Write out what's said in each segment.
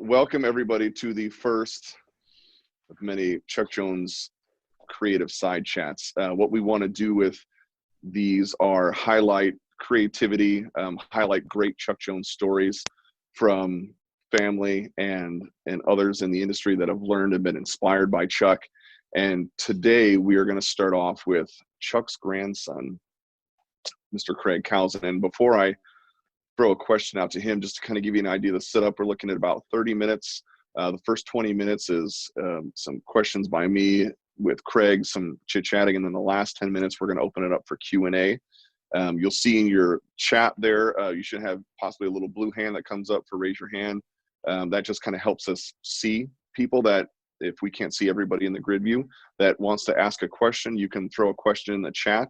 welcome everybody to the first of many Chuck Jones Creativeside Chats. What we want to do with these are highlight creativity, highlight great Chuck Jones stories from family and others in the industry that have learned and been inspired by Chuck. And today we are going to start off with Chuck's grandson, Mr. Craig Kausen. And before I throw a question out to him, just to kind of give you an idea of the setup, we're looking at about 30 minutes. The first 20 minutes is some questions by me with Craig, some chit-chatting, and then the last 10 minutes we're going to open it up for Q&A. You'll see in your chat there, you should have possibly a little blue hand that comes up for raise your hand. That just kind of helps us see people that, if we can't see everybody in the grid view, that wants to ask a question. You can throw a question in the chat,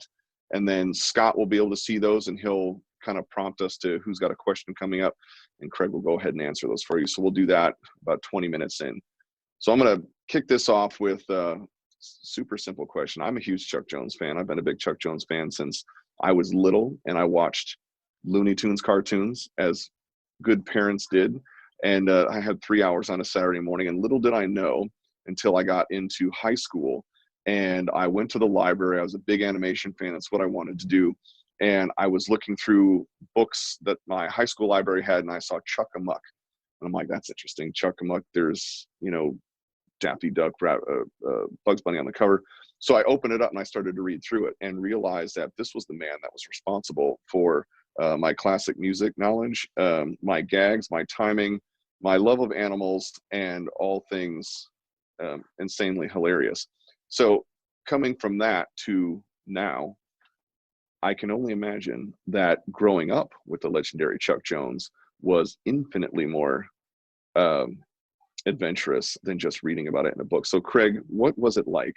and then Scott will be able to see those, and he'll kind of prompt us to who's got a question coming up, and Craig will go ahead and answer those for you. So we'll do that about 20 minutes in. So I'm going to kick this off with a super simple question. I'm a huge Chuck Jones fan. I've been a big Chuck Jones fan since I was little, and I watched Looney Tunes cartoons as good parents did. And I had 3 hours on a Saturday morning, and little did I know until I got into high school and I went to the library. I was a big animation fan. That's what I wanted to do. And I was looking through books that my high school library had, and I saw Chuck Amuck. And I'm like, that's interesting. Chuck Amuck, there's, Daffy Duck, Bugs Bunny on the cover. So I opened it up and I started to read through it and realized that this was the man that was responsible for my classic music knowledge, my gags, my timing, my love of animals, and all things insanely hilarious. So coming from that to now, I can only imagine that growing up with the legendary Chuck Jones was infinitely more adventurous than just reading about it in a book. So Craig, what was it like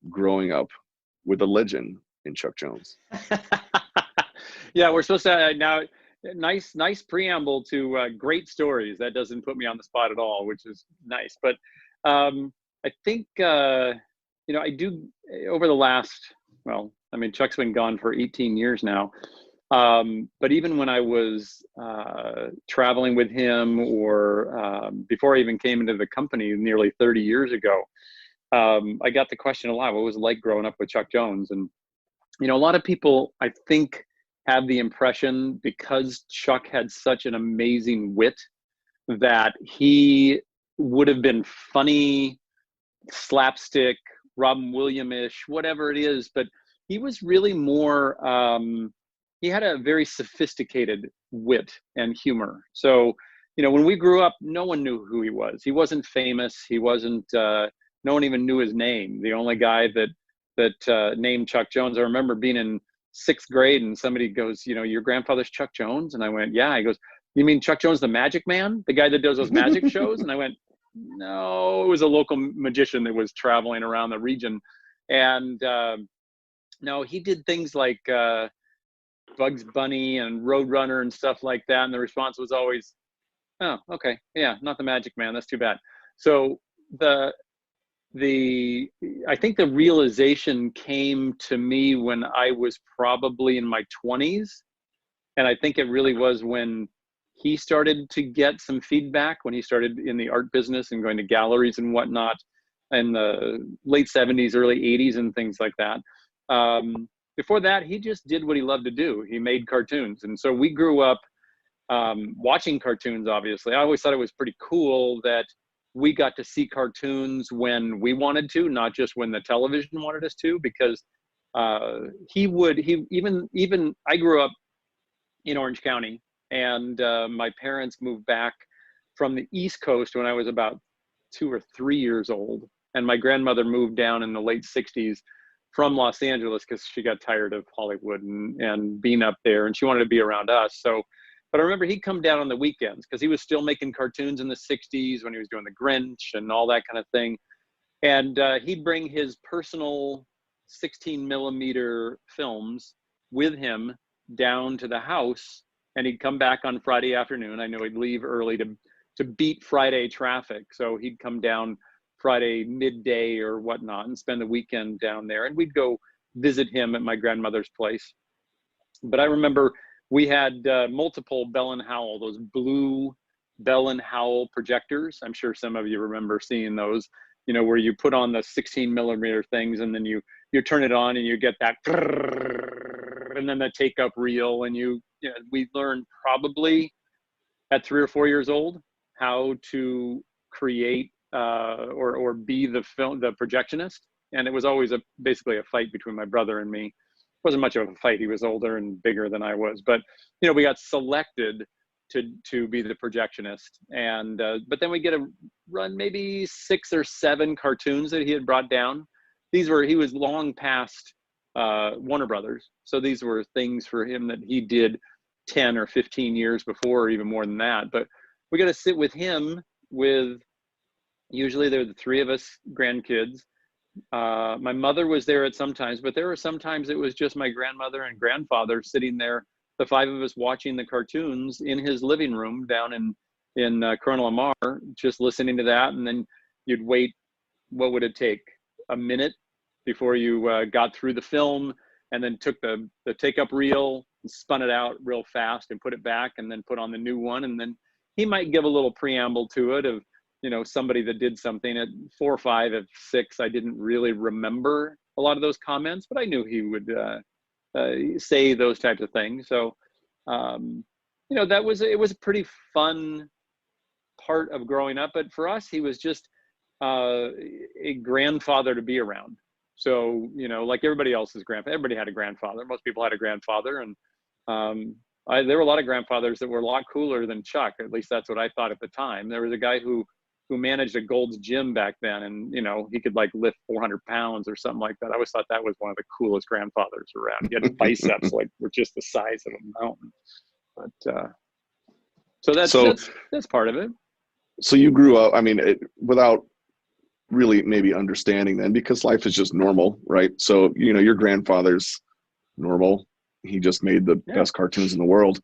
growing up with a legend in Chuck Jones? Yeah, we're supposed to now. Nice preamble to great stories. That doesn't put me on the spot at all, which is nice. But I think I do over the last, Chuck's been gone for 18 years now. But even when I was traveling with him, or before I even came into the company nearly 30 years ago, I got the question a lot: what was it like growing up with Chuck Jones? And a lot of people, I think, have the impression, because Chuck had such an amazing wit, that he would have been funny, slapstick, Robin Williams-ish, whatever it is. But he was really more, he had a very sophisticated wit and humor. So, when we grew up, no one knew who he was. He wasn't famous. He wasn't, no one even knew his name. The only guy that named Chuck Jones, I remember being in 6th grade and somebody goes, your grandfather's Chuck Jones? And I went, yeah. He goes, you mean Chuck Jones, the magic man? The guy that does those magic shows? And I went, no, it was a local magician that was traveling around the region. And no, he did things like Bugs Bunny and Roadrunner and stuff like that. And the response was always, oh, okay, yeah, not the magic man. That's too bad. So I think the realization came to me when I was probably in my 20s. And I think it really was when he started to get some feedback, when he started in the art business and going to galleries and whatnot in the late 70s, early 80s and things like that. Before that, he just did what he loved to do. He made cartoons. And so we grew up watching cartoons, obviously. I always thought it was pretty cool that we got to see cartoons when we wanted to, not just when the television wanted us to, because I grew up in Orange County, and my parents moved back from the East Coast when I was about 2 or 3 years old. And my grandmother moved down in the late 60s from Los Angeles because she got tired of Hollywood and being up there, and she wanted to be around us. So, but I remember he'd come down on the weekends because he was still making cartoons in the 60s when he was doing the Grinch and all that kind of thing. And he'd bring his personal 16 millimeter films with him down to the house, and he'd come back on Friday afternoon. I know he'd leave early to beat Friday traffic. So he'd come down Friday midday or whatnot and spend the weekend down there, and we'd go visit him at my grandmother's place. But I remember we had multiple Bell and Howell, those blue Bell and Howell projectors. I'm sure some of you remember seeing those, you know, where you put on the 16mm things and then you turn it on and you get that, and then the take up reel. And we learned probably at 3 or 4 years old how to create or be the projectionist. And it was always basically a fight between my brother and me. It wasn't much of a fight. He was older and bigger than I was, but you know, we got selected to be the projectionist. And but then we get to run maybe 6 or 7 cartoons that he had brought down. He was long past Warner Brothers, so these were things for him that he did 10 or 15 years before, or even more than that. But we got to sit with him, with usually there were the 3 of us grandkids. My mother was there at some times, but there were sometimes it was just my grandmother and grandfather sitting there, the 5 of us watching the cartoons in his living room down in Corona Lamar, just listening to that. And then you'd wait, what would it take? A minute before you got through the film, and then took the take up reel and spun it out real fast and put it back, and then put on the new one. And then he might give a little preamble to it of, you know, somebody that did something. At 4 or 5, at 6, I didn't really remember a lot of those comments, but I knew he would say those types of things. So, you know, it was a pretty fun part of growing up. But for us, he was just a grandfather to be around. So, you know, like everybody else's grandfather, everybody had a grandfather. Most people had a grandfather. And there were a lot of grandfathers that were a lot cooler than Chuck. At least that's what I thought at the time. There was a guy who managed a Gold's Gym back then, and you know, he could like lift 400 pounds or something like that. I always thought that was one of the coolest grandfathers around. He had biceps like were just the size of a mountain. But so that's part of it. So you grew up, I mean, without really maybe understanding then, because life is just normal, right? So, you know, your grandfather's normal. He just made the best cartoons in the world.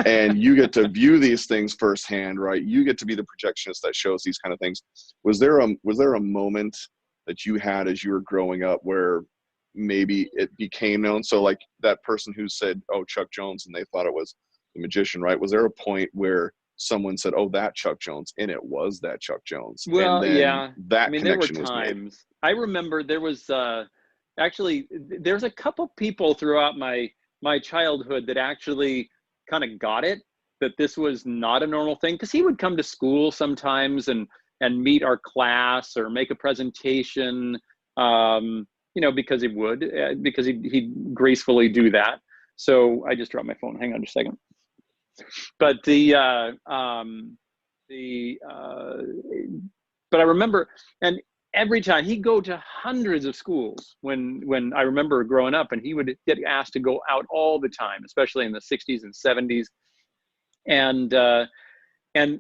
And you get to view these things firsthand, right? You get to be the projectionist that shows these kind of things. Was there a moment that you had as you were growing up where maybe it became known? So like that person who said, oh, Chuck Jones, and they thought it was the magician, right? Was there a point where someone said, oh, that Chuck Jones, and it was that Chuck Jones? Well, and then yeah. that I mean, there were connection was times. I remember there was actually, there's a couple people throughout my childhood that actually kind of got it, that this was not a normal thing. Because he would come to school sometimes and meet our class or make a presentation, you know, because he would, because he'd gracefully do that. So I just dropped my phone. Hang on just a second. But but I remember, and every time he'd go to hundreds of schools when I remember growing up, and he would get asked to go out all the time, especially in the 60s and 70s. And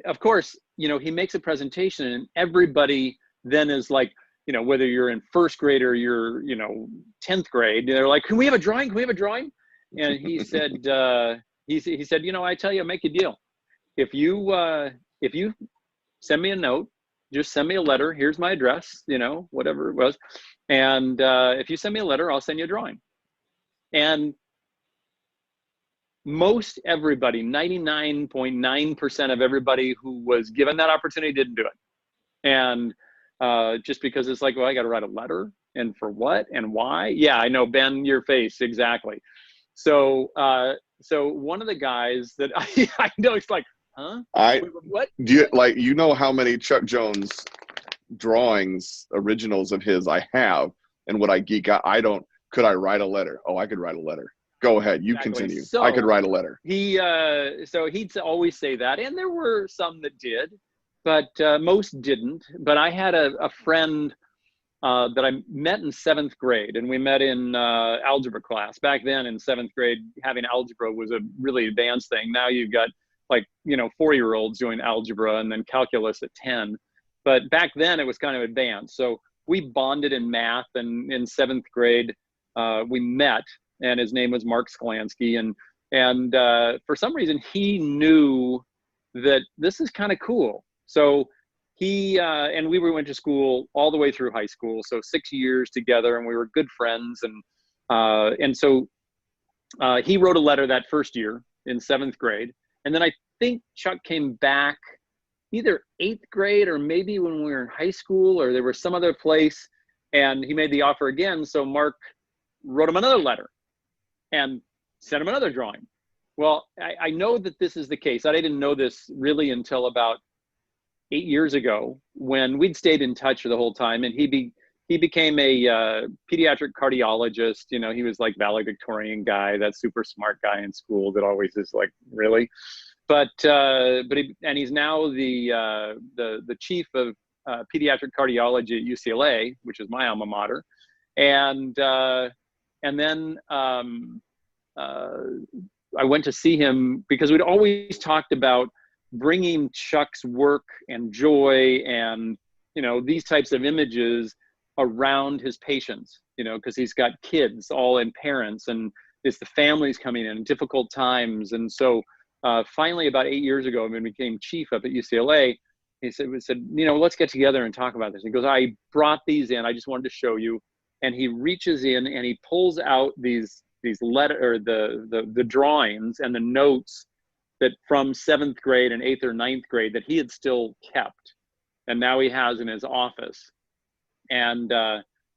of course, you know, he makes a presentation and everybody then is like, you know, whether you're in first grade or you're, you know, 10th grade, they're like, can we have a drawing? Can we have a drawing? And he said, he said, you know, I tell you, I'll make a deal. If you send me a note, just send me a letter. Here's my address, you know, whatever it was. And if you send me a letter, I'll send you a drawing. And most everybody, 99.9% of everybody who was given that opportunity didn't do it. And just because it's like, well, I got to write a letter, and for what and why? Yeah, I know, Ben, your face, exactly. So one of the guys that I know, it's like, huh? What? Do you like, you know how many Chuck Jones drawings, originals of his I have, and what I geek out? Could I write a letter? Oh, I could write a letter. Go ahead, you continue. So I could write a letter. So he'd always say that, and there were some that did, but most didn't. But I had a friend that I met in 7th grade, and we met in algebra class. Back then in 7th grade, having algebra was a really advanced thing. Now you've got, like, you know, 4-year-olds doing algebra and then calculus at 10. But back then it was kind of advanced. So we bonded in math, and in 7th grade we met, and his name was Mark Sklansky. And for some reason he knew that this is kind of cool. So he and we went to school all the way through high school, so 6 years together, and we were good friends. And so he wrote a letter that first year in 7th grade, and then I think Chuck came back either 8th grade or maybe when we were in high school, or there was some other place, and he made the offer again. So Mark wrote him another letter and sent him another drawing. Well, I know that this is the case. I didn't know this really until about 8 years ago, when we'd stayed in touch for the whole time, and he became a pediatric cardiologist. You know, he was like valedictorian guy, that super smart guy in school that always is like, really? But he's now the chief of pediatric cardiology at UCLA, which is my alma mater. And then I went to see him because we'd always talked about bringing Chuck's work and joy and, you know, these types of images around his patients, you know, because he's got kids all and parents, and it's the families coming in difficult times. And so finally, about 8 years ago, when I became chief up at UCLA, he said, you know, let's get together and talk about this. He goes, I brought these in. I just wanted to show you. And he reaches in and he pulls out these the drawings and the notes that from 7th grade and 8th or 9th grade that he had still kept, and now he has in his office. And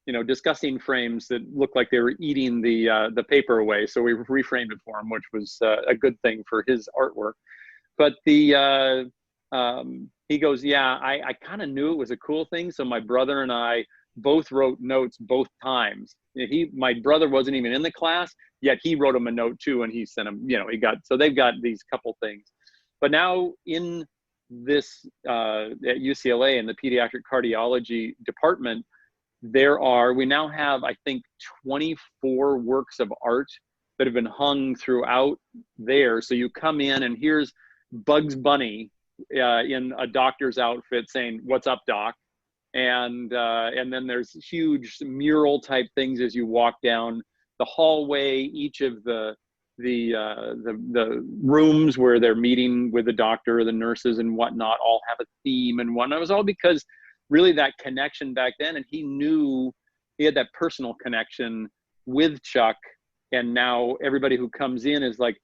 you know, discussing frames that looked like they were eating the paper away. So we reframed it for him, which was a good thing for his artwork. But he goes, yeah, I kind of knew it was a cool thing. So my brother and I both wrote notes both times. My brother wasn't even in the class, yet he wrote him a note too, and he sent him, you know, so they've got these couple things. But now in this, at UCLA in the pediatric cardiology department, we now have, I think, 24 works of art that have been hung throughout there. So you come in and here's Bugs Bunny in a doctor's outfit saying, "What's up, doc?" And then there's huge mural type things as you walk down the hallway. Each of the rooms where they're meeting with the doctor, the nurses and whatnot, all have a theme and whatnot. It was all because really that connection back then, and he had that personal connection with Chuck. And now everybody who comes in is like,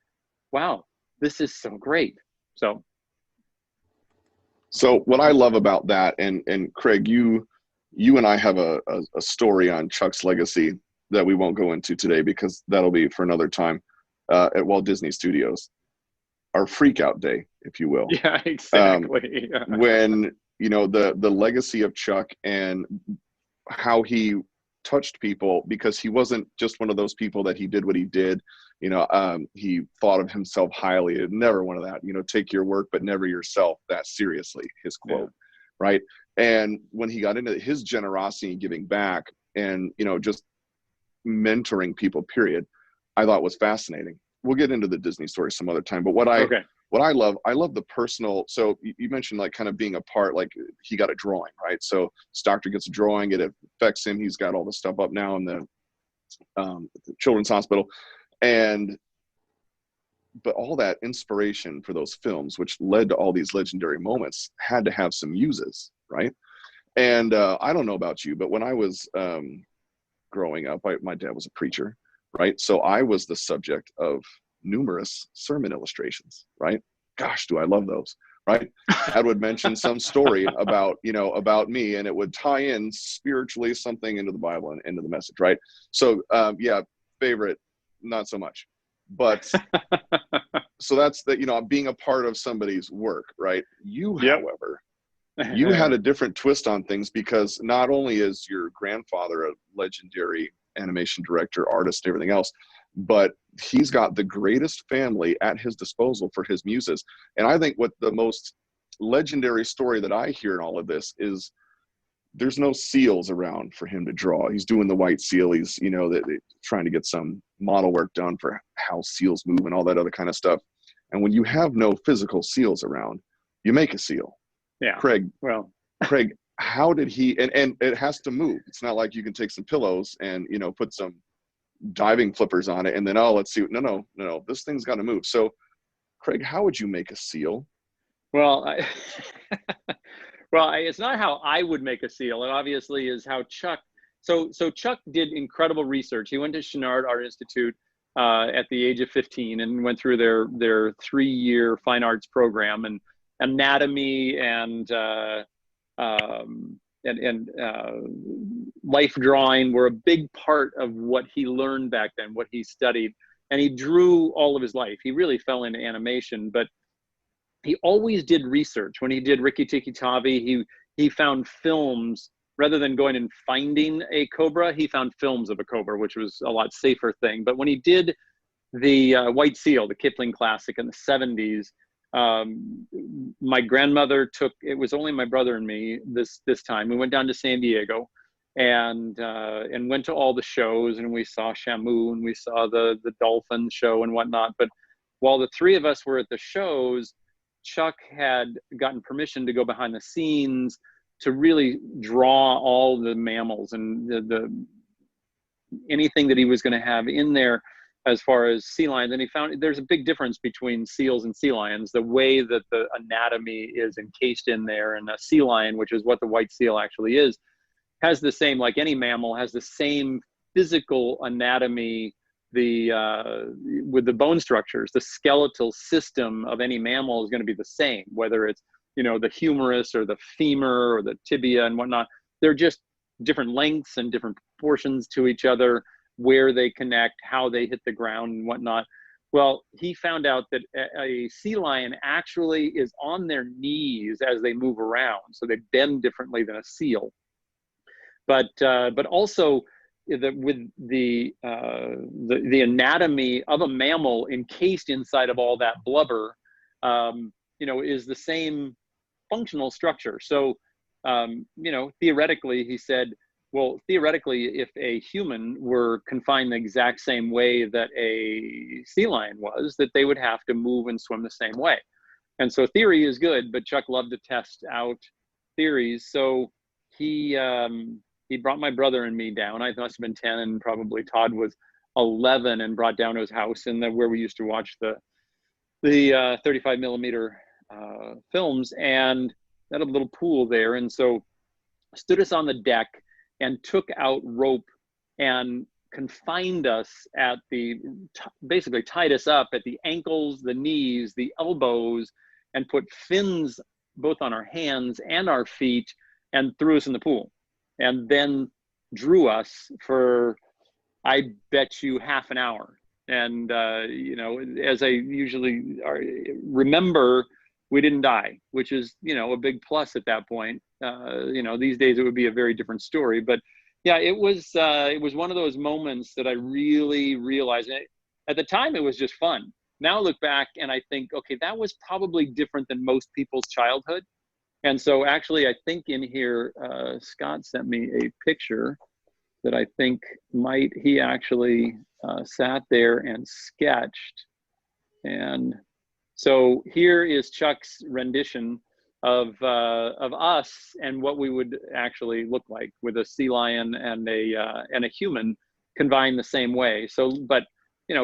wow, this is so great. So what I love about that, and Craig, you and I have a story on Chuck's legacy that we won't go into today because that'll be for another time, at Walt Disney Studios, our freak out day, if you will. Yeah, exactly. When, you know, the legacy of Chuck and how he touched people, because he wasn't just one of those people that he did what he did. You know, he thought of himself highly. Never one of that, you know, take your work, but never yourself that seriously, his quote, right? And when he got into his generosity and giving back and, you know, just mentoring people, period, I thought was fascinating. We'll get into the Disney story some other time. But what I love the personal. So you mentioned like kind of being a part, like he got a drawing, right? So this doctor gets a drawing, it affects him. He's got all the stuff up now in the Children's Hospital. But all that inspiration for those films, which led to all these legendary moments, had to have some muses, right? And I don't know about you, but when I was growing up, my dad was a preacher, right? So I was the subject of numerous sermon illustrations, right? Gosh, do I love those, right? Dad would mention some story about me, and it would tie in spiritually something into the Bible and into the message, right? So yeah, favorite, not so much. But so that's the, you know, being a part of somebody's work, right? However, you had a different twist on things, because not only is your grandfather a legendary animation director, artist, everything else, but he's got the greatest family at his disposal for his muses. And I think what the most legendary story that I hear in all of this is there's no seals around for him to draw. He's doing the white seal. He's, you know, trying to get some model work done for how seals move and all that other kind of stuff. And when you have no physical seals around, you make a seal. Yeah. Craig, how did he, and it has to move. It's not like you can take some pillows and, you know, put some diving flippers on it and then, oh, let's see. No, this thing's got to move. So Craig, how would you make a seal? Well, it's not how I would make a seal. It obviously is how Chuck. So Chuck did incredible research. He went to Chouinard Art Institute at the age of 15 and went through their 3-year fine arts program. And anatomy and life drawing were a big part of what he learned back then, what he studied. And he drew all of his life. He really fell into animation, but he always did research. When he did Rikki Tikki Tavi, he found films. Rather than going and finding a cobra, he found films of a cobra, which was a lot safer thing. But when he did the White Seal, the Kipling classic in the 70s, my grandmother it was only my brother and me this time. We went down to San Diego and went to all the shows, and we saw Shamu and we saw the dolphin show and whatnot. But while the three of us were at the shows, Chuck had gotten permission to go behind the scenes to really draw all the mammals and anything that he was going to have in there as far as sea lions. And he found there's a big difference between seals and sea lions. The way that the anatomy is encased in there, and a sea lion, which is what the white seal actually is, has the same, like any mammal, has the same physical anatomy, with the bone structures. The skeletal system of any mammal is going to be the same, whether it's, the humerus or the femur or the tibia and whatnot. They're just different lengths and different proportions to each other, where they connect, how they hit the ground and whatnot. Well, he found out that a sea lion actually is on their knees as they move around. So they bend differently than a seal. But also with the anatomy of a mammal encased inside of all that blubber, is the same functional structure. So, theoretically, he said, well, theoretically, if a human were confined the exact same way that a sea lion was, that they would have to move and swim the same way. And so theory is good, but Chuck loved to test out theories. So he brought my brother and me down. I must have been 10, and probably Todd was 11, and brought down to his house where we used to watch the 35 millimeter films, and had a little pool there. And so stood us on the deck and took out rope and confined us at basically tied us up at the ankles, the knees, the elbows, and put fins both on our hands and our feet, and threw us in the pool. And then drew us for, I bet you, half an hour. And, as I usually remember, we didn't die, which is, a big plus at that point. These days it would be a very different story. But yeah, it was one of those moments that I really realized. At the time, it was just fun. Now I look back and I think, okay, that was probably different than most people's childhood. And so actually, I think in here, Scott sent me a picture that I think he actually sat there and sketched. And so here is Chuck's rendition of us and what we would actually look like with a sea lion and a human combined the same way. So, but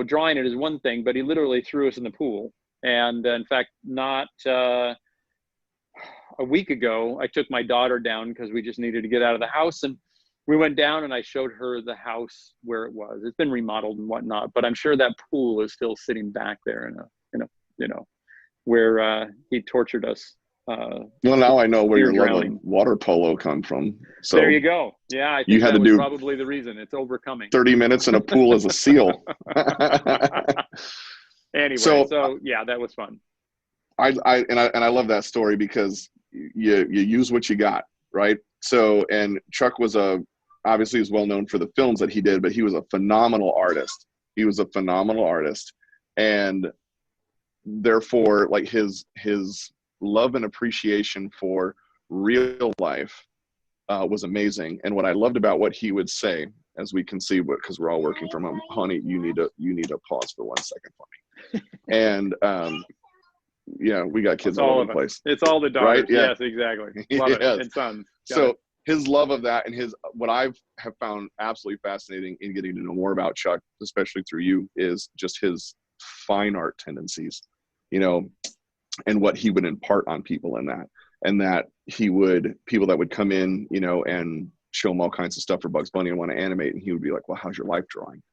drawing it is one thing, but he literally threw us in the pool. And in fact, not a week ago, I took my daughter down because we just needed to get out of the house, and we went down and I showed her the house where it was. It's been remodeled and whatnot, but I'm sure that pool is still sitting back there in a where he tortured us. Well, now I know where your drowning. love of water polo come from. So there you go. Yeah, I think that was probably the reason. It's overcoming. 30 minutes in a pool as a seal. Anyway, so yeah, that was fun. I love that story because you use what you got, right? So, and Chuck was obviously was well known for the films that he did, but he was a phenomenal artist. And therefore, like his love and appreciation for real life was amazing. And what I loved about what he would say, as we can see, because we're all working from home, honey, you need to pause for 1 second for me. And yeah, we got kids all over the place. It's all the daughters. Right? Yeah. Yes, exactly. Love it. And sons. His love of that, and what I've have found absolutely fascinating in getting to know more about Chuck, especially through you, is just his fine art tendencies, and what he would impart on people in that. And that people that would come in, and show him all kinds of stuff for Bugs Bunny and want to animate, and he would be like, well, how's your life drawing?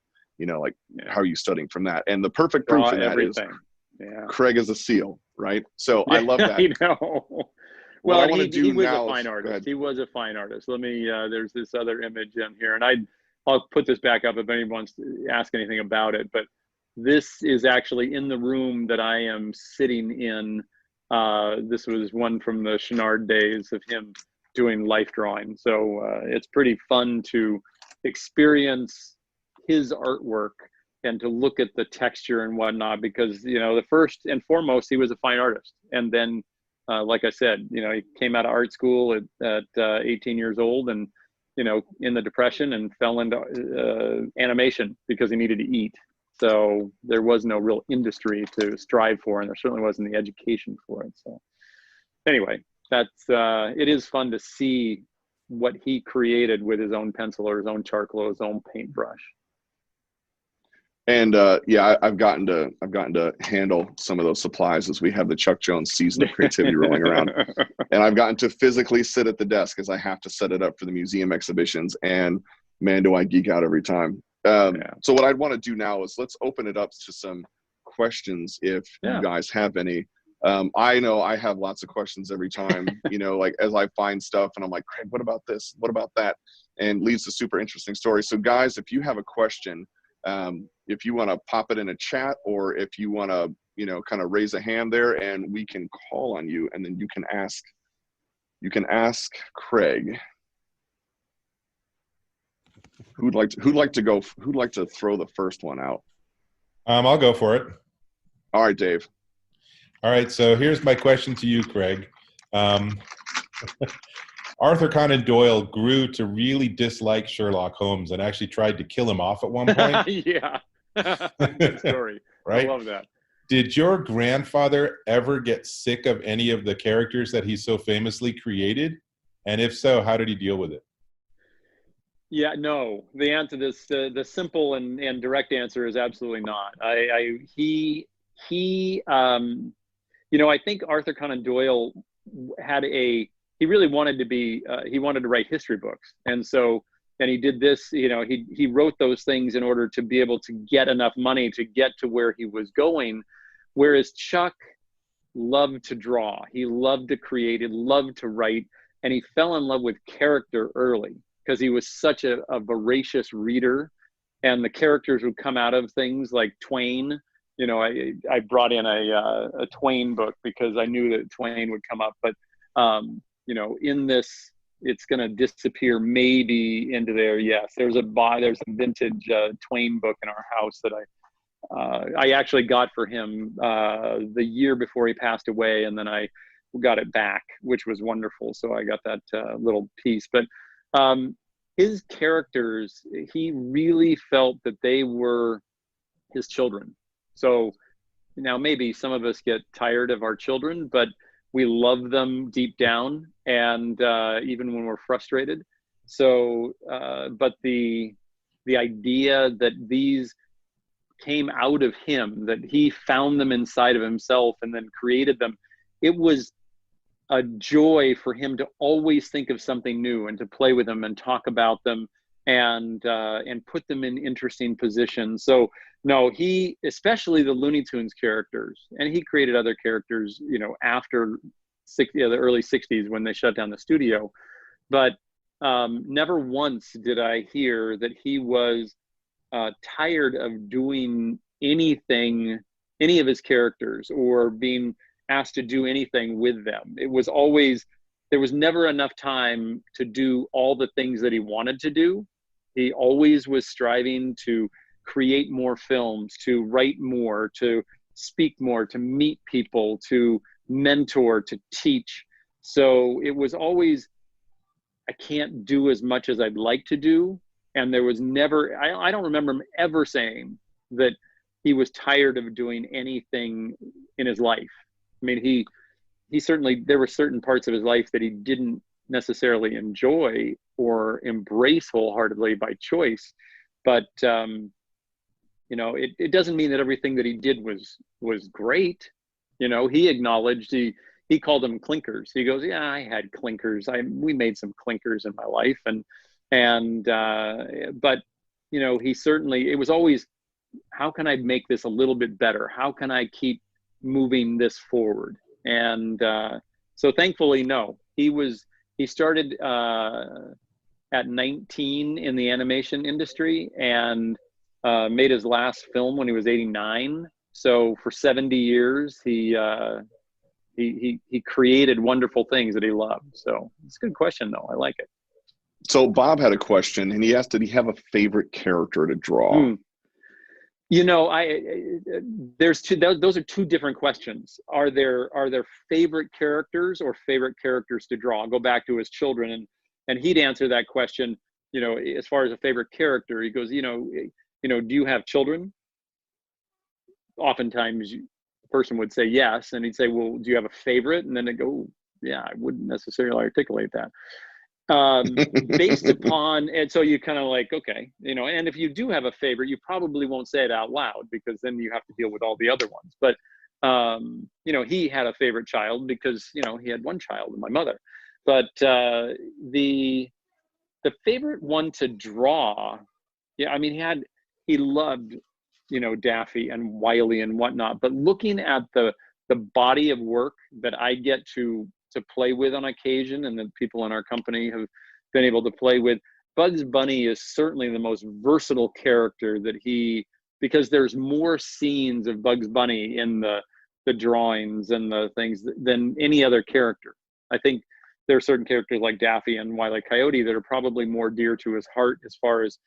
How are you studying from that? And the perfect proof in that is Craig is a seal. right? So I Yeah, love that. I know. What Well, I and want to he do was a now is, fine go artist. ahead. He was a fine artist. Let me, there's this other image in here, and I'll put this back up if anyone wants to ask anything about it. But this is actually in the room that I am sitting in. This was one from the Chenard days of him doing life drawing. So it's pretty fun to experience his artwork and to look at the texture and whatnot, because, you know, the first and foremost, he was a fine artist. And then, like I said, you know, he came out of art school at 18 years old, and, you know, in the Depression, and fell into animation because he needed to eat. So there was no real industry to strive for, and there certainly wasn't the education for it. So anyway, it is fun to see what he created with his own pencil or his own charcoal or his own paintbrush. And yeah, I've gotten to handle some of those supplies as we have the Chuck Jones season of creativity rolling around. And I've gotten to physically sit at the desk as I have to set it up for the museum exhibitions. And man, do I geek out every time. Yeah. So what I'd want to do now is let's open it up to some questions if Yeah. you guys have any. I know I have lots of questions every time, you know, like as I find stuff and I'm like, Craig, what about this? What about that? And leads to super interesting stories. So guys, if you have a question, if you want to pop it in a chat, or if you want to, you know, kind of raise a hand there, and we can call on you, and then you can ask Craig. Who'd like to throw the first one out? I'll go for it. All right, Dave. All right, so here's my question to you, Craig. Arthur Conan Doyle grew to really dislike Sherlock Holmes and actually tried to kill him off at one point. Yeah. Good story. Right? I love that. Did your grandfather ever get sick of any of the characters that he so famously created? And if so, how did he deal with it? Yeah, no. The answer to this, the simple and direct answer is absolutely not. He you know, I think Arthur Conan Doyle he really wanted to be, he wanted to write history books. And so, and he did this, you know, he wrote those things in order to be able to get enough money to get to where he was going. Whereas Chuck loved to draw, he loved to create, he loved to write, and he fell in love with character early because he was such a voracious reader, and the characters would come out of things like Twain. You know, I brought in a Twain book because I knew that Twain would come up, but you know, in this, it's going to disappear maybe into there. Yes, there's a vintage Twain book in our house that I actually got for him the year before he passed away, and then I got it back, which was wonderful. So I got that little piece. But his characters, he really felt that they were his children. So now maybe some of us get tired of our children, but we love them deep down, and even when we're frustrated. So, but the idea that these came out of him, that he found them inside of himself and then created them, it was a joy for him to always think of something new and to play with them and talk about them and put them in interesting positions. So no, he, especially the Looney Tunes characters, and he created other characters, you know, after the early 60s when they shut down the studio. But never once did I hear that he was tired of doing anything, any of his characters, or being asked to do anything with them. It was always, there was never enough time to do all the things that he wanted to do. He always was striving to create more films, to write more, to speak more, to meet people, to mentor, to teach. So it was always, I can't do as much as I'd like to do. And there was never, I don't remember him ever saying that he was tired of doing anything in his life. I mean, he certainly, there were certain parts of his life that he didn't necessarily enjoy or embrace wholeheartedly by choice. But, you know, it doesn't mean that everything that he did was great. You know, he acknowledged, he called them clinkers. He goes, yeah, I had clinkers. We made some clinkers in my life. But, you know, he certainly, it was always, how can I make this a little bit better? How can I keep moving this forward. And so thankfully, no, he started at 19 in the animation industry, and made his last film when he was 89. So for 70 years, he created wonderful things that he loved. So it's a good question, though. I like it. So Bob had a question, and he asked, did he have a favorite character to draw? You know, there's two. Those are two different questions. Are there favorite characters or favorite characters to draw? I'll go back to his children, and he'd answer that question. You know, as far as a favorite character, he goes, you know, do you have children? Oftentimes, the person would say yes, and he'd say, well, do you have a favorite? And then they go, yeah, I wouldn't necessarily articulate that. Based upon, and so you kind of like, okay, you know, and if you do have a favorite, you probably won't say it out loud, because then you have to deal with all the other ones. But you know, he had a favorite child because, you know, he had one child, my mother. But the favorite one to draw, yeah, I mean, he loved, you know, Daffy and Wiley and whatnot. But looking at the body of work that I get to play with on occasion, and that people in our company have been able to play with, Bugs Bunny is certainly the most versatile character that because there's more scenes of Bugs Bunny in the drawings and the things than any other character. I think there are certain characters like Daffy and Wile E. Coyote that are probably more dear to his heart as far as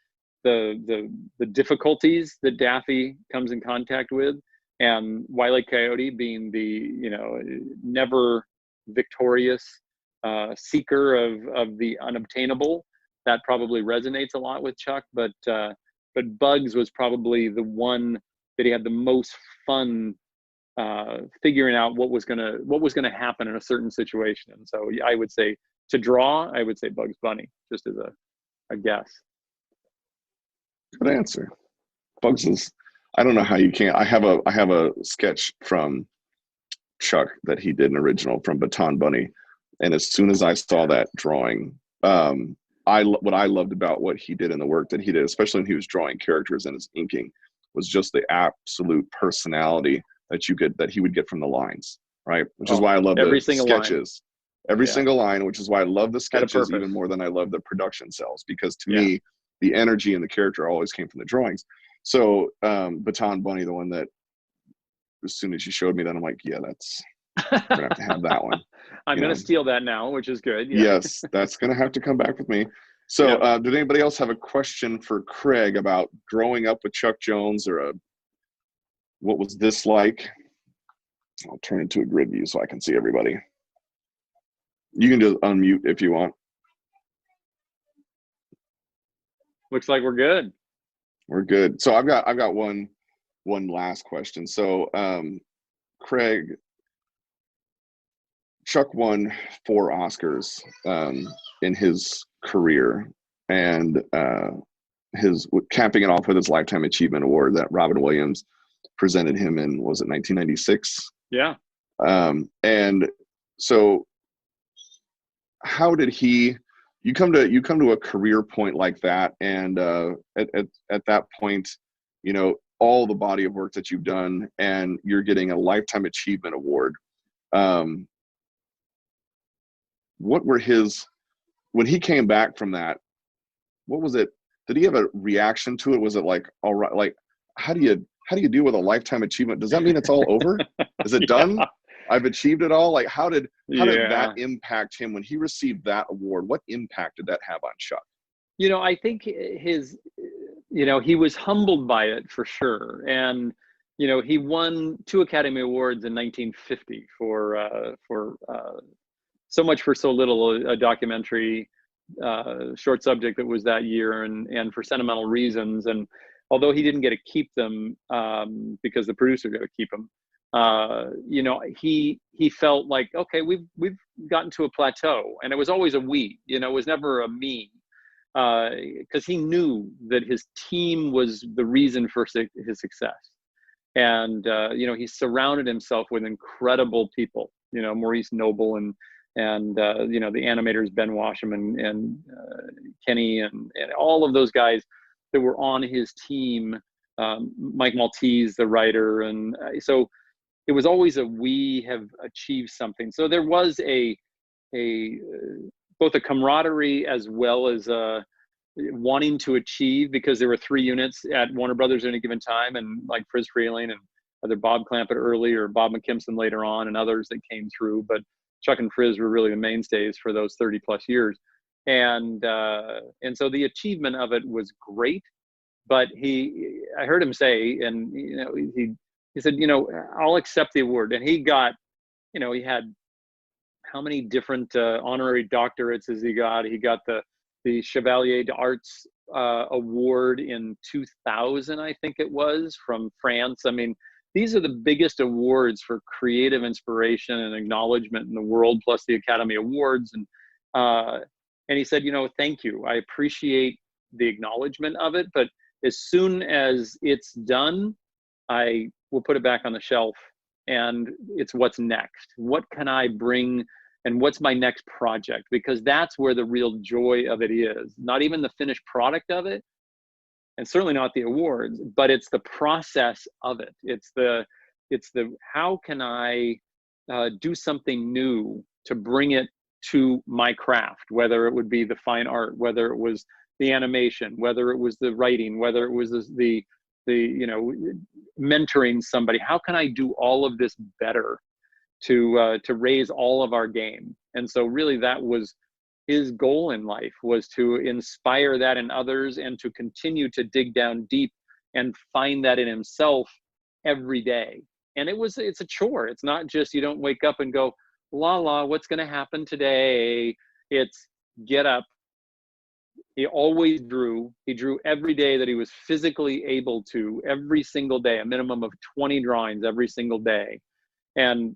the difficulties that Daffy comes in contact with, and Wile E. Coyote being the, you know, never victorious seeker of the unobtainable. That probably resonates a lot with Chuck. But Bugs was probably the one that he had the most fun figuring out what was gonna happen in a certain situation. And so I would say, to draw, I would say Bugs Bunny, just as a guess. Good answer. Bugs is, I don't know how you can't. I have a sketch from Chuck that he did, an original from Baton Bunny, and as soon as I saw that drawing, what I loved about what he did and the work that he did, especially when he was drawing characters and his inking, was just the absolute personality that he would get from the lines, right? Which is why I love the sketches. Every single line, which is why I love the sketches even more than I love the production cells, because to me, the energy and the character always came from the drawings. So Baton Bunny, the one that, as soon as you showed me that, I'm like, yeah, we're gonna have to have that one. I'm gonna steal that now, which is good. Yeah. Yes, that's gonna have to come back with me. So did anybody else have a question for Craig about growing up with Chuck Jones, or what was this like? I'll turn into a grid view so I can see everybody. You can just unmute if you want. Looks like we're good. We're good. So I've got one last question. So Craig, Chuck won 4 Oscars in his career, and capping it off with his Lifetime Achievement Award that Robin Williams presented him in, was it 1996? Yeah. And so how did you come to a career point like that, and at that point, you know, all the body of work that you've done, and you're getting a Lifetime Achievement Award. What were when he came back from that, what was it? Did he have a reaction to it? Was it like, all right, like, how do you deal with a lifetime achievement? Does that mean it's all over? Is it done? I've achieved it all? Like, how did that impact him when he received that award? What impact did that have on Chuck? You know, I think he was humbled by it for sure. And, you know, he won 2 Academy Awards in 1950 for So Much for So Little, a documentary short subject that was that year, and For Sentimental Reasons. And although he didn't get to keep them because the producer got to keep them, you know, he felt like, okay, we've gotten to a plateau, and it was always a we. You know, it was never a me, because he knew that his team was the reason for his success. And you know, he surrounded himself with incredible people. You know, Maurice Noble and you know, the animators, Ben Washam and Kenny and all of those guys that were on his team, Mike Maltese, the writer. And so it was always a, we have achieved something. So there was a both a camaraderie as well as wanting to achieve, because there were 3 units at Warner Brothers at any given time, and like Friz Freleng and either Bob Clampett early or Bob McKimson later on, and others that came through. But Chuck and Friz were really the mainstays for those 30 plus years. And so the achievement of it was great. But I heard him say, and he said, I'll accept the award. And he got, he had how many different honorary doctorates has he got? He got the Chevalier d'Arts award in 2000, I think it was, from France. I mean, these are the biggest awards for creative inspiration and acknowledgement in the world, plus the Academy Awards. And he said, thank you. I appreciate the acknowledgement of it, but as soon as it's done, I will put it back on the shelf, and it's what's next. What can I bring, and what's my next project? Because that's where the real joy of it is. Not even the finished product of it, and certainly not the awards, but it's the process of it. It's the how can I do something new to bring it to my craft, whether it would be the fine art, whether it was the animation, whether it was the writing, whether it was the mentoring somebody. How can I do all of this better to raise all of our game? And so really that was his goal in life, was to inspire that in others and to continue to dig down deep and find that in himself every day. And it's a chore. It's not just, you don't wake up and go, la, what's going to happen today? It's get up. He always drew. He drew every day that he was physically able to, every single day, a minimum of 20 drawings every single day, and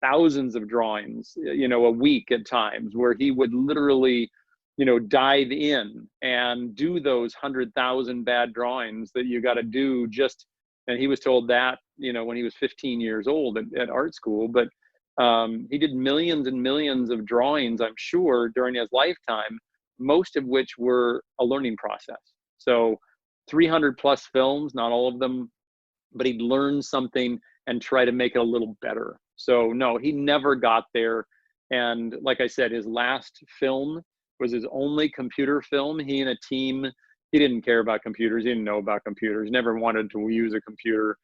thousands of drawings, a week at times, where he would literally, dive in and do those 100,000 bad drawings that you got to do just. And he was told that, when he was 15 years old at art school, but he did millions and millions of drawings, I'm sure, during his lifetime, most of which were a learning process. So 300 plus films, not all of them, but he'd learn something and try to make it a little better. So no, he never got there. And like I said, his last film was his only computer film. He and a team, he didn't care about computers. He didn't know about computers, never wanted to use a computer.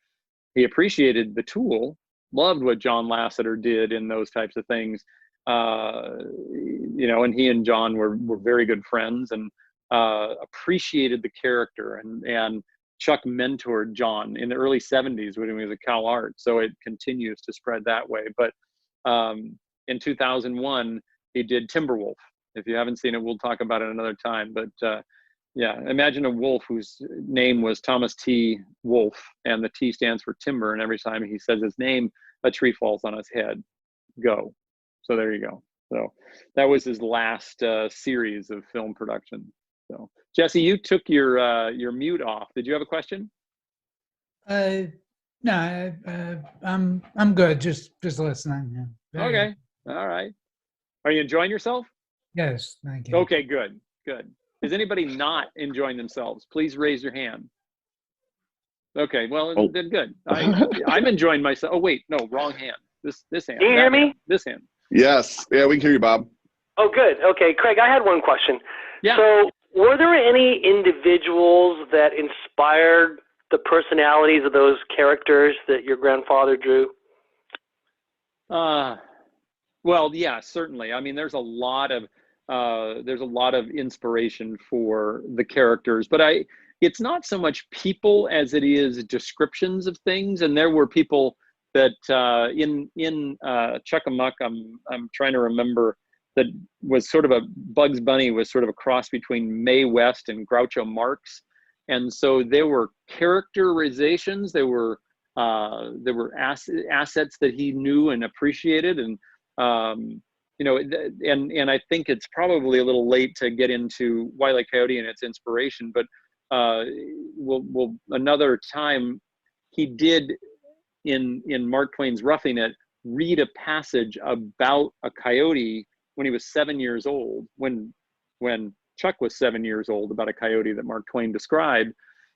He appreciated the tool, loved what John Lasseter did in those types of things. And he and John were very good friends, and appreciated the character. And Chuck mentored John in the early 70s when he was at Cal Art. So it continues to spread that way. But in 2001, he did Timberwolf. If you haven't seen it, we'll talk about it another time. But imagine a wolf whose name was Thomas T. Wolfe, and the T stands for timber. And every time he says his name, a tree falls on his head. Go. So there you go. So that was his last series of film production. So Jesse, you took your mute off. Did you have a question? No, I'm good. Just listening. Yeah. Okay. All right. Are you enjoying yourself? Yes, thank you. Okay, good. Is anybody not enjoying themselves? Please raise your hand. Okay, well, then good. I'm enjoying myself. Oh wait, no, wrong hand. This hand. Can you hear me? This hand. Yes. Yeah, we can hear you, Bob. Oh, good. Okay, Craig, I had one question. Yeah. So were there any individuals that inspired the personalities of those characters that your grandfather drew? Well, yeah, certainly. I mean, there's a lot of inspiration for the characters, but it's not so much people as it is descriptions of things. And there were people that in Chuck-a-Muck, I'm trying to remember, that was sort of a Bugs Bunny was sort of a cross between Mae West and Groucho Marx. And so there were characterizations, there were assets that he knew and appreciated. And and I think it's probably a little late to get into Wile E. Coyote and its inspiration, but we'll another time. He did in Mark Twain's Roughing It read a passage about a coyote when he was 7 years old, when Chuck was 7 years old, about a coyote that Mark Twain described,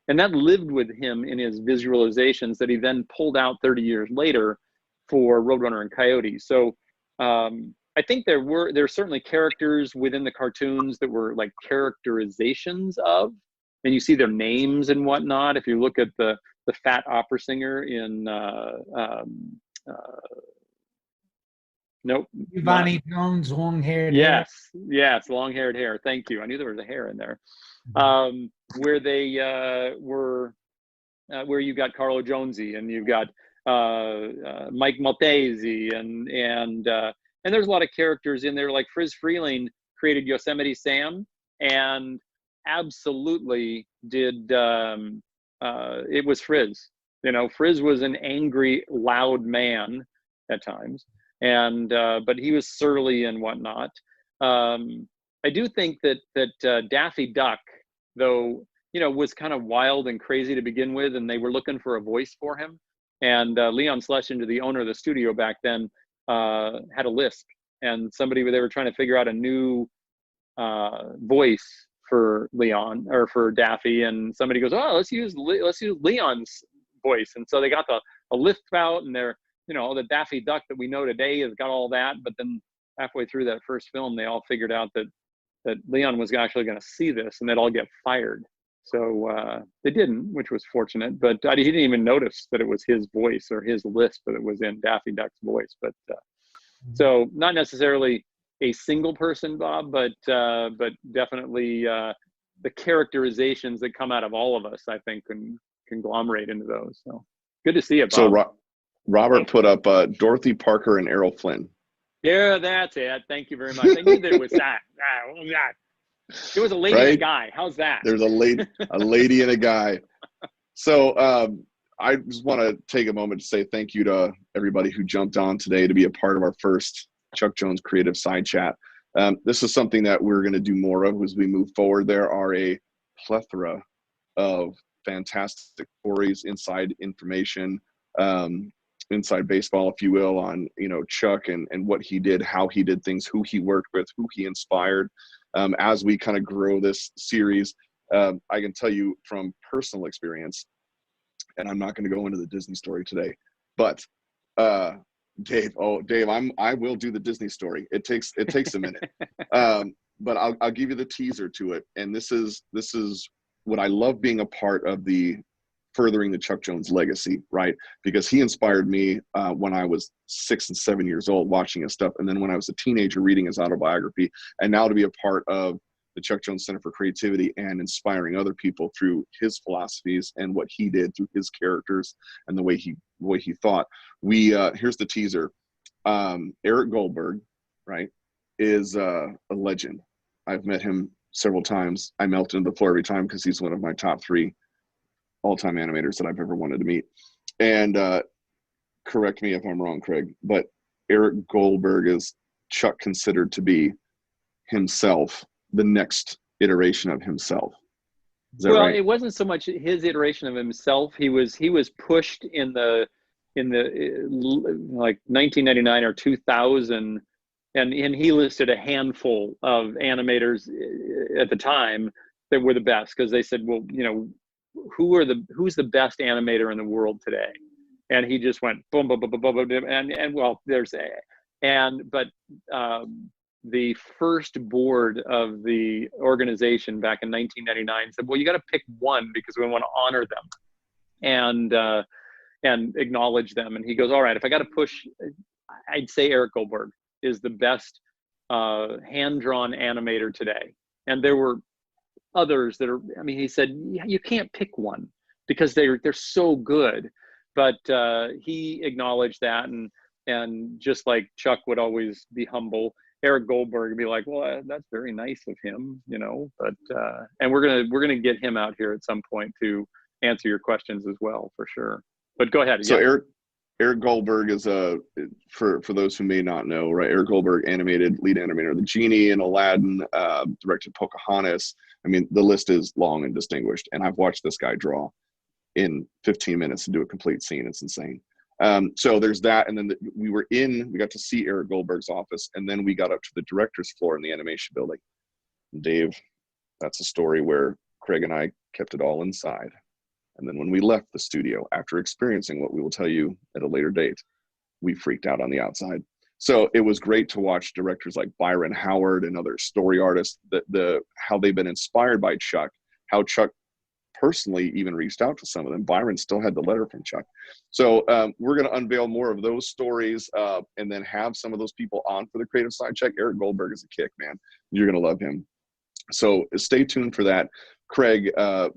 and that lived with him in his visualizations that he then pulled out 30 years later for Roadrunner and Coyote. So I think there's certainly characters within the cartoons that were like characterizations of, and you see their names and whatnot. If you look at the fat opera singer in nope, Giovanni Jones, long-haired hair. yes, long-haired hair. Thank you. I knew there was a hair in there. Where they were, where you got Carlo Jonesy and you've got Mike Maltese and there's a lot of characters in there. Like Friz Freeling created Yosemite Sam, and absolutely did. It was Friz. You know, Friz was an angry, loud man at times, and but he was surly and whatnot. I do think that Daffy Duck, though, you know, was kind of wild and crazy to begin with, and they were looking for a voice for him. And Leon Schlesinger, the owner of the studio back then, had a lisp, and they were trying to figure out a new voice for Leon or for Daffy, and somebody goes, "Oh, let's use Leon's voice." And so they got a lisp out, and they're, you know, the Daffy Duck that we know today has got all that. But then halfway through that first film, they all figured out that Leon was actually going to see this, and they'd all get fired. So they didn't, which was fortunate. But he didn't even notice that it was his voice or his lisp that it was in Daffy Duck's voice. But so not necessarily a single person, Bob, but definitely the characterizations that come out of all of us, I think, can conglomerate into those. So good to see it, Bob. So Robert put up Dorothy Parker and Errol Flynn. Yeah, that's it. Thank you very much. I knew that it was that. What was that? It was a lady and a guy. How's that? There's a lady and a guy. So I just want to take a moment to say thank you to everybody who jumped on today to be a part of our first Chuck Jones Creativeside Chat. This is something that we're going to do more of as we move forward. There are a plethora of fantastic stories, inside information, inside baseball, if you will, on, you know, Chuck and what he did, how he did things, who he worked with, who he inspired. As we kind of grow this series, I can tell you from personal experience, and I'm not going to go into the Disney story today, but Dave, I will do the Disney story. It takes a minute, but I'll give you the teaser to it. And this is what I love being a part of, the furthering the Chuck Jones legacy, right? Because he inspired me when I was 6 and 7 years old watching his stuff, and then when I was a teenager reading his autobiography, and now to be a part of the Chuck Jones Center for Creativity and inspiring other people through his philosophies and what he did through his characters and the way he thought. Here's the teaser. Eric Goldberg, right, is a legend. I've met him several times. I melt into the floor every time because he's one of my top 3 all-time animators that I've ever wanted to meet. And correct me if I'm wrong, Craig, but Eric Goldberg is Chuck considered to be himself, the next iteration of himself. Is that right? It wasn't so much his iteration of himself. He was pushed in the like 1999 or 2000, and he listed a handful of animators at the time that were the best, because they said, well, you know, who's the best animator in the world today? And he just went boom, boom, boom, boom, boom, boom, and well, but the first board of the organization back in 1999 said, well, you got to pick one because we want to honor them and acknowledge them. And he goes, all right, if I got to push, I'd say Eric Goldberg is the best hand-drawn animator today. And there were others that are, I mean, he said, you can't pick one because they're so good. But he acknowledged that, and just like Chuck would always be humble, Eric Goldberg would be like, well, that's very nice of him, you know. But and we're gonna get him out here at some point to answer your questions as well, for sure. But go ahead. So yeah. Eric Goldberg is for those who may not know, right? Eric Goldberg lead animator of the Genie and Aladdin, directed Pocahontas. I mean, the list is long and distinguished, and I've watched this guy draw in 15 minutes to do a complete scene. It's insane. So there's that, and then we got to see Eric Goldberg's office, and then we got up to the director's floor in the animation building. Dave, that's a story where Craig and I kept it all inside. And then when we left the studio, after experiencing what we will tell you at a later date, we freaked out on the outside. So it was great to watch directors like Byron Howard and other story artists, how they've been inspired by Chuck, how Chuck personally even reached out to some of them. Byron still had the letter from Chuck. So we're going to unveil more of those stories and then have some of those people on for the Creative Side Check. Eric Goldberg is a kick, man. You're going to love him. So stay tuned for that. Craig,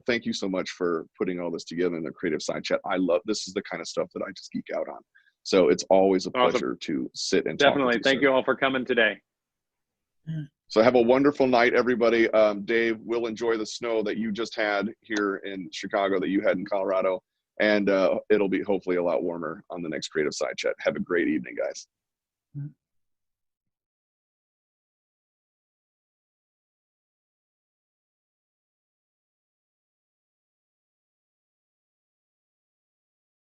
thank you so much for putting all this together in the Creative Side Chat. I love, this is the kind of stuff that I just geek out on. So it's always a pleasure to sit and talk with you. Thank you all for coming today. So have a wonderful night, everybody. Dave, we'll enjoy the snow that you just had here in Chicago, that you had in Colorado, and it'll be hopefully a lot warmer on the next Creative Side Chat. Have a great evening, guys.